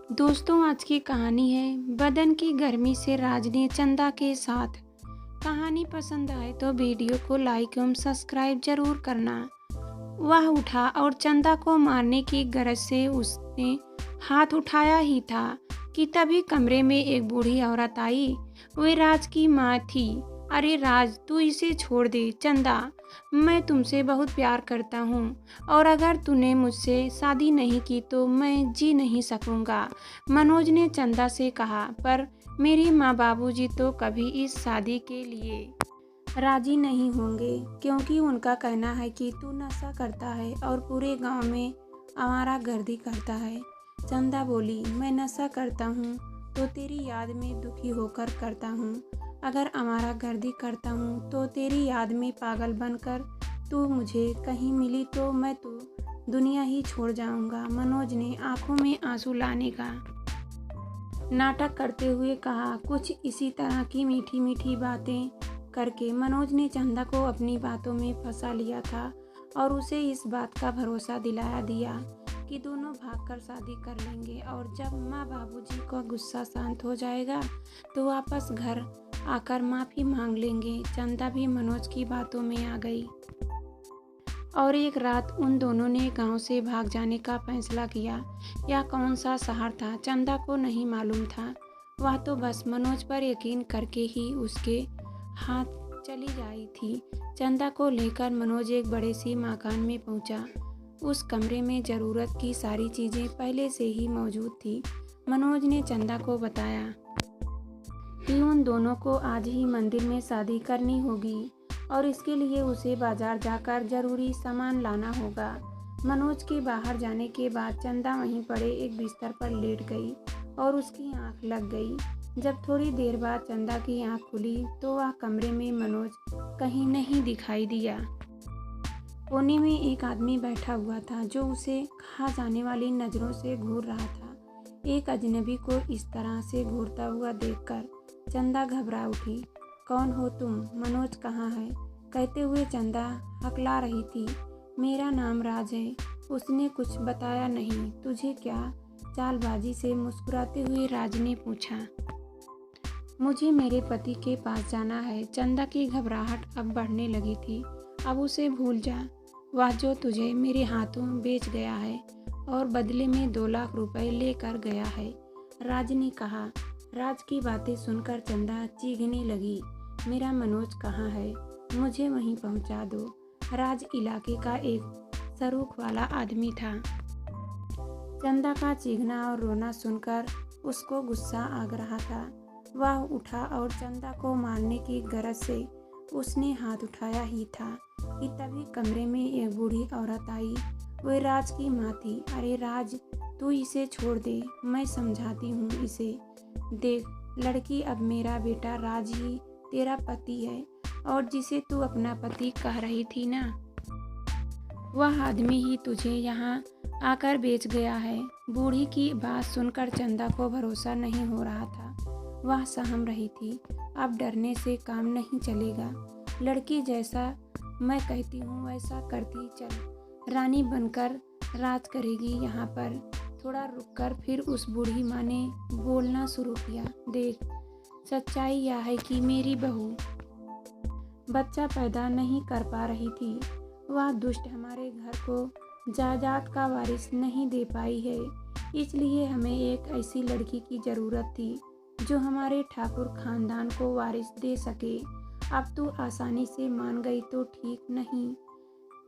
दोस्तों, आज की कहानी है बदन की गर्मी से राज ने चंदा के साथ। कहानी पसंद आए तो वीडियो को लाइक एवं सब्सक्राइब जरूर करना। वह उठा और चंदा को मारने की गरज से उसने हाथ उठाया ही था कि तभी कमरे में एक बूढ़ी औरत आई। वे राज की माँ थी। अरे राज, तू इसे छोड़ दे। चंदा, मैं तुमसे बहुत प्यार करता हूँ और अगर तूने मुझसे शादी नहीं की तो मैं जी नहीं सकूँगा। मनोज ने चंदा से कहा, पर मेरी माँ बाबूजी तो कभी इस शादी के लिए राजी नहीं होंगे, क्योंकि उनका कहना है कि तू नशा करता है और पूरे गांव में आवारागर्दी करता है। चंदा बोली, मैं नशा करता हूँ तो तेरी याद में दुखी होकर करता हूँ। अगर आवारागर्दी करता हूँ तो तेरी याद में पागल बनकर तू मुझे कहीं मिली तो मैं तो दुनिया ही छोड़ जाऊँगा। मनोज ने आंखों में आंसू लाने का नाटक करते हुए कहा। कुछ इसी तरह की मीठी मीठी बातें करके मनोज ने चंदा को अपनी बातों में फंसा लिया था और उसे इस बात का भरोसा दिलाया दिया कि दोनों भागकर शादी कर लेंगे और जब माँ बाबूजी का गुस्सा शांत हो जाएगा तो वापस घर आकर माफ़ी मांग लेंगे। चंदा भी मनोज की बातों में आ गई और एक रात उन दोनों ने गांव से भाग जाने का फैसला किया। यह कौन सा शहर था चंदा को नहीं मालूम था। वह तो बस मनोज पर यकीन करके ही उसके हाथ चली आई थी। चंदा को लेकर मनोज एक बड़े सी मकान में पहुंचा। उस कमरे में ज़रूरत की सारी चीज़ें पहले से ही मौजूद थी। मनोज ने चंदा को बताया कि उन दोनों को आज ही मंदिर में शादी करनी होगी और इसके लिए उसे बाजार जाकर जरूरी सामान लाना होगा। मनोज के बाहर जाने के बाद चंदा वहीं पड़े एक बिस्तर पर लेट गई और उसकी आंख लग गई। जब थोड़ी देर बाद चंदा की आंख खुली तो वह कमरे में मनोज कहीं नहीं दिखाई दिया। कोने में एक आदमी बैठा हुआ था जो उसे खा जाने वाली नज़रों से घूर रहा था। एक अजनबी को इस तरह से घूरता हुआ देखकर चंदा घबरा उठी। कौन हो तुम? मनोज कहाँ है? कहते हुए चंदा हकला रही थी। मेरा नाम राज है। उसने कुछ बताया नहीं। तुझे क्या? चालबाजी से मुस्कुराते हुए राज ने पूछा। मुझे मेरे पति के पास जाना है। चंदा की घबराहट अब बढ़ने लगी थी। अब उसे भूल जा। वह जो तुझे मेरे हाथों बेच गया है और बदले में 2 लाख रुपए लेकर गया है, राज ने कहा। राज की बातें सुनकर चंदा चीखने लगी। मेरा मनोज कहाँ है? मुझे वहीं पहुंचा दो। राज इलाके का एक सरूख वाला आदमी था। चंदा का चीखना और रोना सुनकर उसको गुस्सा आ रहा था। वह उठा और चंदा को मारने की गरज से उसने हाथ उठाया ही था कि तभी कमरे में एक बूढ़ी औरत आई। वह राज की माँ थी। अरे राज, तू इसे छोड़ दे, मैं समझाती हूँ इसे। देख लड़की, अब मेरा बेटा राज ही तेरा पति है और जिसे तू अपना पति कह रही थी ना, वह आदमी ही तुझे यहाँ आकर बेच गया है। बूढ़ी की बात सुनकर चंदा को भरोसा नहीं हो रहा था। वह सहम रही थी। अब डरने से काम नहीं चलेगा। लड़की जैसा मैं कहती हूँ वैसा करती चल। रानी बनकर राज करेगी यहाँ पर। थोड़ा रुककर फिर उस बूढ़ी माँ ने बोलना शुरू किया। देख, सच्चाई यह है कि मेरी बहू बच्चा पैदा नहीं कर पा रही थी। वह दुष्ट हमारे घर को जायदाद का वारिस नहीं दे पाई है। इसलिए हमें एक ऐसी लड़की की ज़रूरत थी जो हमारे ठाकुर खानदान को वारिस दे सके। अब तू आसानी से मान गई तो ठीक, नहीं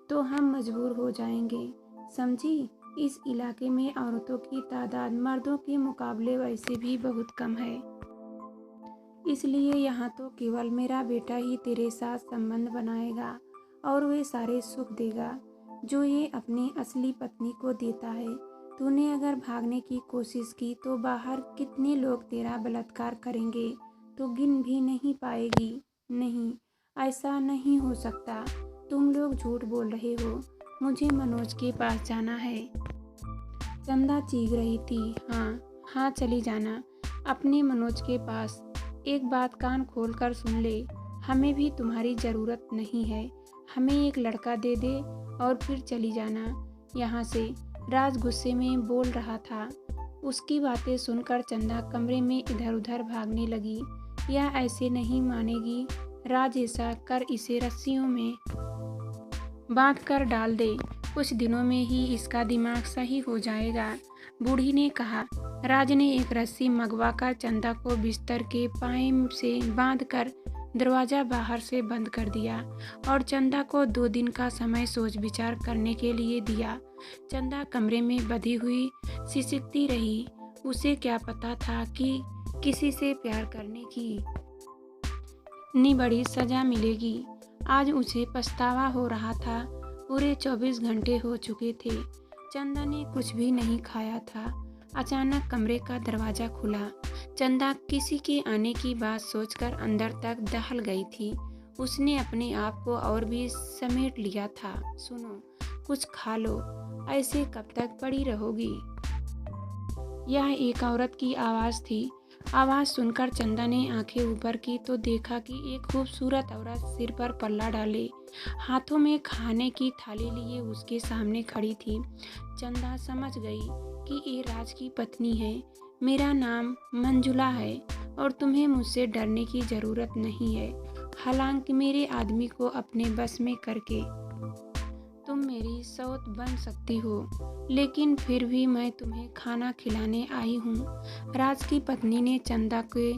तो हम मजबूर हो जाएंगे, समझी। इस इलाके में औरतों की तादाद मर्दों के मुकाबले वैसे भी बहुत कम है। इसलिए यहाँ तो केवल मेरा बेटा ही तेरे साथ संबंध बनाएगा और वे सारे सुख देगा जो ये अपनी असली पत्नी को देता है। तूने अगर भागने की कोशिश की तो बाहर कितने लोग तेरा बलात्कार करेंगे तो गिन भी नहीं पाएगी। नहीं, ऐसा नहीं हो सकता। तुम लोग झूठ बोल रहे हो। मुझे मनोज के पास जाना है। चंदा चीख रही थी। हाँ हाँ, चली जाना अपने मनोज के पास। एक बात कान खोल कर सुन ले, हमें भी तुम्हारी ज़रूरत नहीं है। हमें एक लड़का दे दे और फिर चली जाना यहाँ से। राज गुस्से में बोल रहा था। उसकी बातें सुनकर चंदा कमरे में इधर उधर भागने लगी। यह ऐसे नहीं मानेगी, राज ऐसा कर इसे रस्सियों में बांध कर डाल दे, कुछ दिनों में ही इसका दिमाग सही हो जाएगा। बूढ़ी ने कहा। राज ने एक रस्सी मंगवाकर चंदा को बिस्तर के पाए से बांधकर दरवाजा बाहर से बंद कर दिया और चंदा को 2 दिन का समय सोच विचार करने के लिए दिया। चंदा कमरे में बंधी हुई सिसकती रही। उसे क्या पता था कि किसी से प्यार करने की इतनी बड़ी सजा मिलेगी। आज उसे पछतावा हो रहा था। पूरे 24 घंटे हो चुके थे। चंदा ने कुछ भी नहीं खाया था। अचानक कमरे का दरवाजा खुला। चंदा किसी के आने की बात सोचकर अंदर तक दहल गई थी। उसने अपने आप को और भी समेट लिया था। सुनो, कुछ खा लो, ऐसे कब तक पड़ी रहोगी? यह एक औरत की आवाज़ थी। आवाज़ सुनकर चंदा ने आंखें ऊपर की तो देखा कि एक खूबसूरत औरत सिर पर पल्ला डाले हाथों में खाने की थाली लिए उसके सामने खड़ी थी। चंदा समझ गई कि ये राज की पत्नी है। मेरा नाम मंजुला है और तुम्हें मुझसे डरने की ज़रूरत नहीं है। हालांकि मेरे आदमी को अपने बस में करके तुम मेरी सौत बन सकती हो, लेकिन फिर भी मैं तुम्हें खाना खिलाने आई हूँ। राज की पत्नी ने चंदा के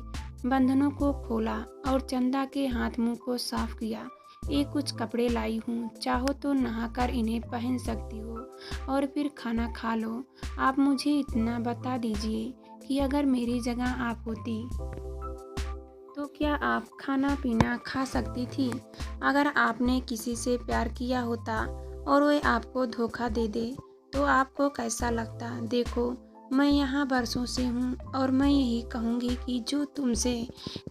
बंधनों को खोला और चंदा के हाथ मुंह को साफ किया। ये कुछ कपड़े लाई हूँ, चाहो तो नहाकर इन्हें पहन सकती हो और फिर खाना खा लो। आप मुझे इतना बता दीजिए कि अगर मेरी जगह आप होती तो क्या आप खाना पीना खा सकती थी? अगर आपने किसी से प्यार किया होता और वह आपको धोखा दे दे तो आपको कैसा लगता? देखो, मैं यहाँ बरसों से हूँ और मैं यही कहूँगी कि जो तुमसे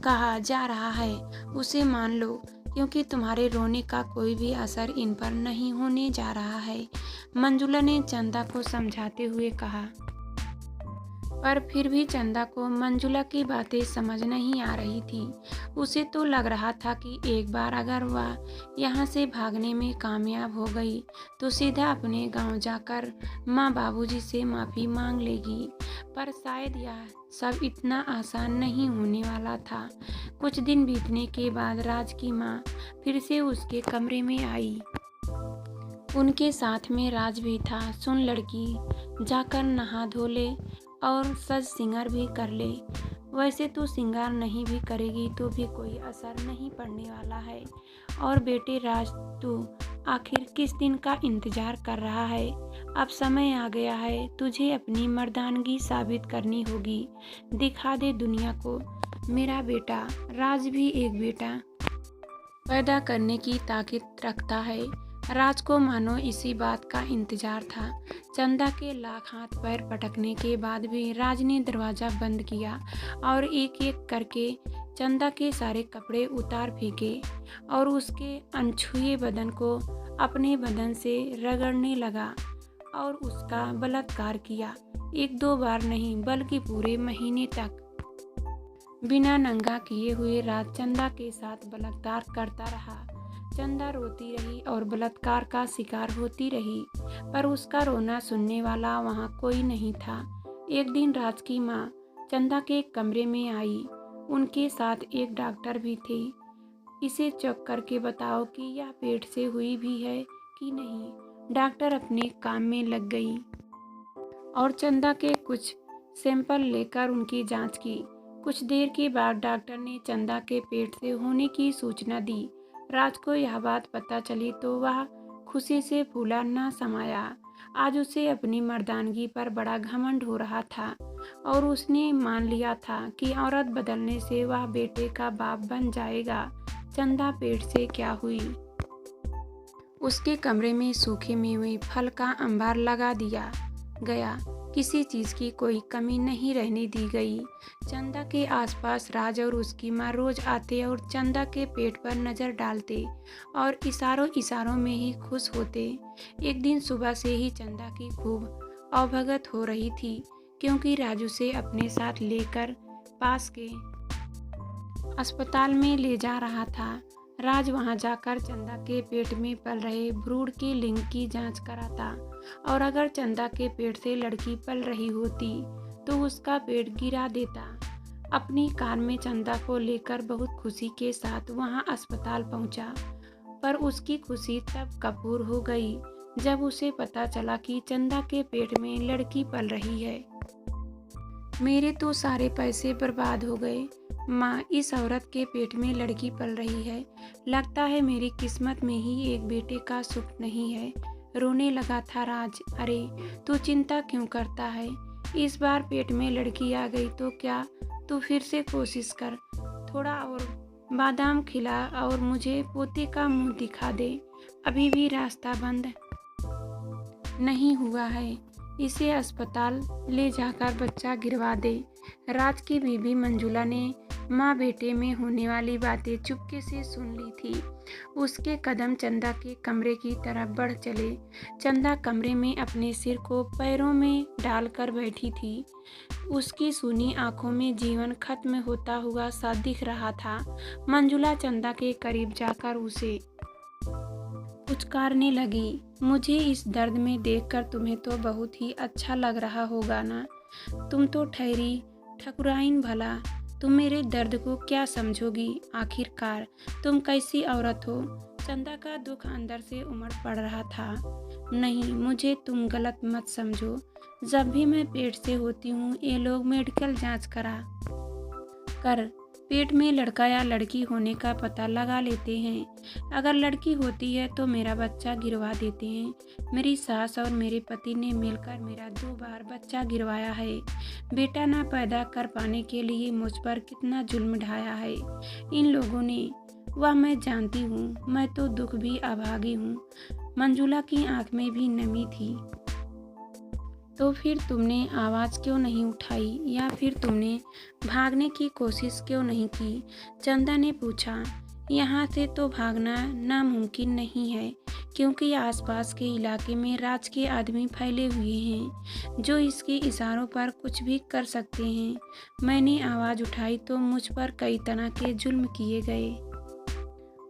कहा जा रहा है उसे मान लो, क्योंकि तुम्हारे रोने का कोई भी असर इन पर नहीं होने जा रहा है। मंजुला ने चंदा को समझाते हुए कहा। पर फिर भी चंदा को मंजुला की बातें समझ नहीं आ रही थी। उसे तो लग रहा था कि एक बार अगर वह यहाँ से भागने में कामयाब हो गई तो सीधा अपने गांव जाकर माँ बाबूजी से माफ़ी मांग लेगी। पर शायद यह सब इतना आसान नहीं होने वाला था। कुछ दिन बीतने के बाद राज की माँ फिर से उसके कमरे में आई। उनके साथ में राज भी था। सुन लड़की, जाकर नहा धो ले और सज सिंगार भी कर ले। वैसे तो सिंगार नहीं भी करेगी तो भी कोई असर नहीं पड़ने वाला है। और बेटे राज, तू आखिर किस दिन का इंतजार कर रहा है? अब समय आ गया है, तुझे अपनी मर्दानगी साबित करनी होगी। दिखा दे दुनिया को। मेरा बेटा राज भी एक बेटा पैदा करने की ताकत रखता है। राज को मानो इसी बात का इंतजार था। चंदा के लाख हाथ पैर पटकने के बाद भी राज ने दरवाज़ा बंद किया और एक एक करके चंदा के सारे कपड़े उतार फेंके और उसके अनछुए बदन को अपने बदन से रगड़ने लगा और उसका बलात्कार किया। 1-2 बार नहीं बल्कि पूरे महीने तक बिना नंगा किए हुए राज चंदा के साथ बलात्कार करता रहा। चंदा रोती रही और बलात्कार का शिकार होती रही, पर उसका रोना सुनने वाला वहाँ कोई नहीं था। एक दिन राज की माँ चंदा के कमरे में आई। उनके साथ एक डॉक्टर भी थे। इसे चेक करके बताओ कि यह पेट से हुई भी है कि नहीं। डॉक्टर अपने काम में लग गई और चंदा के कुछ सैंपल लेकर उनकी जांच की। कुछ देर के बाद डॉक्टर ने चंदा के पेट से होने की सूचना दी। राज को यह बात पता चली तो वह खुशी से फूला ना समाया। आज उसे अपनी मर्दानगी पर बड़ा घमंड हो रहा था और उसने मान लिया था कि औरत बदलने से वह बेटे का बाप बन जाएगा। चंदा पेट से क्या हुई? उसके कमरे में सूखे मेवे फल का अंबार लगा दिया गया। किसी चीज़ की कोई कमी नहीं रहने दी गई। चंदा के आसपास राज और उसकी माँ रोज आते और चंदा के पेट पर नज़र डालते और इशारों इशारों में ही खुश होते। एक दिन सुबह से ही चंदा की खूब अवभगत हो रही थी, क्योंकि राजू से अपने साथ लेकर पास के अस्पताल में ले जा रहा था। राज वहां जाकर चंदा के पेट में पल रहे भ्रूण के लिंग की जांच कराता और अगर चंदा के पेट से लड़की पल रही होती तो उसका पेट गिरा देता। अपनी कार में चंदा को लेकर बहुत खुशी के साथ वहां अस्पताल पहुंचा, पर उसकी खुशी तब कपूर हो गई जब उसे पता चला कि चंदा के पेट में लड़की पल रही है। मेरे तो सारे पैसे बर्बाद हो गए। माँ, इस औरत के पेट में लड़की पल रही है। लगता है मेरी किस्मत में ही एक बेटे का सुख नहीं है। रोने लगा था राज। अरे, तू चिंता क्यों करता है? इस बार पेट में लड़की आ गई तो क्या, तू फिर से कोशिश कर। थोड़ा और बादाम खिला और मुझे पोते का मुंह दिखा दे। अभी भी रास्ता बंद नहीं हुआ है। इसे अस्पताल ले जाकर बच्चा गिरवा दे। राज की बीवी मंजुला ने माँ बेटे में होने वाली बातें चुपके से सुन ली थी। उसके कदम चंदा के कमरे की तरफ बढ़ चले। चंदा कमरे में अपने सिर को पैरों में डालकर बैठी थी। उसकी सूनी आंखों में जीवन खत्म होता हुआ सा दिख रहा था। मंजुला चंदा के करीब जाकर उसे पुचकारने लगी। मुझे इस दर्द में देखकर तुम्हें तो बहुत ही अच्छा लग रहा होगा ना? तुम तो ठहरी ठकुराइन भला, तुम मेरे दर्द को क्या समझोगी? आखिरकार तुम कैसी औरत हो? चंदा का दुख अंदर से उमड़ पड़ रहा था। नहीं, मुझे तुम गलत मत समझो। जब भी मैं पेट से होती हूँ ये लोग मेडिकल जांच करा कर पेट में लड़का या लड़की होने का पता लगा लेते हैं। अगर लड़की होती है तो मेरा बच्चा गिरवा देते हैं। मेरी सास और मेरे पति ने मिलकर मेरा 2 बार बच्चा गिरवाया है। बेटा ना पैदा कर पाने के लिए मुझ पर कितना जुल्म ढाया है इन लोगों ने, वह मैं जानती हूँ। मैं तो दुख भी अभागी हूँ। मंजुला की आंख में भी नमी थी। तो फिर तुमने आवाज़ क्यों नहीं उठाई, या फिर तुमने भागने की कोशिश क्यों नहीं की? चंदा ने पूछा। यहाँ से तो भागना नामुमकिन नहीं है, क्योंकि आसपास के इलाके में राज के आदमी फैले हुए हैं जो इसके इशारों पर कुछ भी कर सकते हैं। मैंने आवाज़ उठाई तो मुझ पर कई तरह के जुल्म किए गए,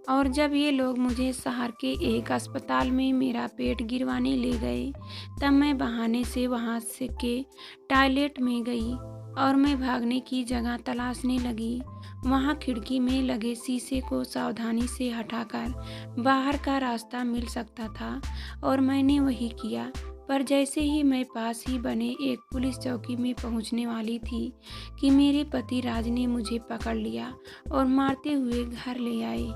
और जब ये लोग मुझे शहर के एक अस्पताल में मेरा पेट गिरवाने ले गए, तब मैं बहाने से वहाँ से के टॉयलेट में गई और मैं भागने की जगह तलाशने लगी। वहाँ खिड़की में लगे शीशे को सावधानी से हटाकर बाहर का रास्ता मिल सकता था, और मैंने वही किया। पर जैसे ही मैं पास ही बने एक पुलिस चौकी में पहुँचने वाली थी कि मेरे पति राज ने मुझे पकड़ लिया और मारते हुए घर ले आए।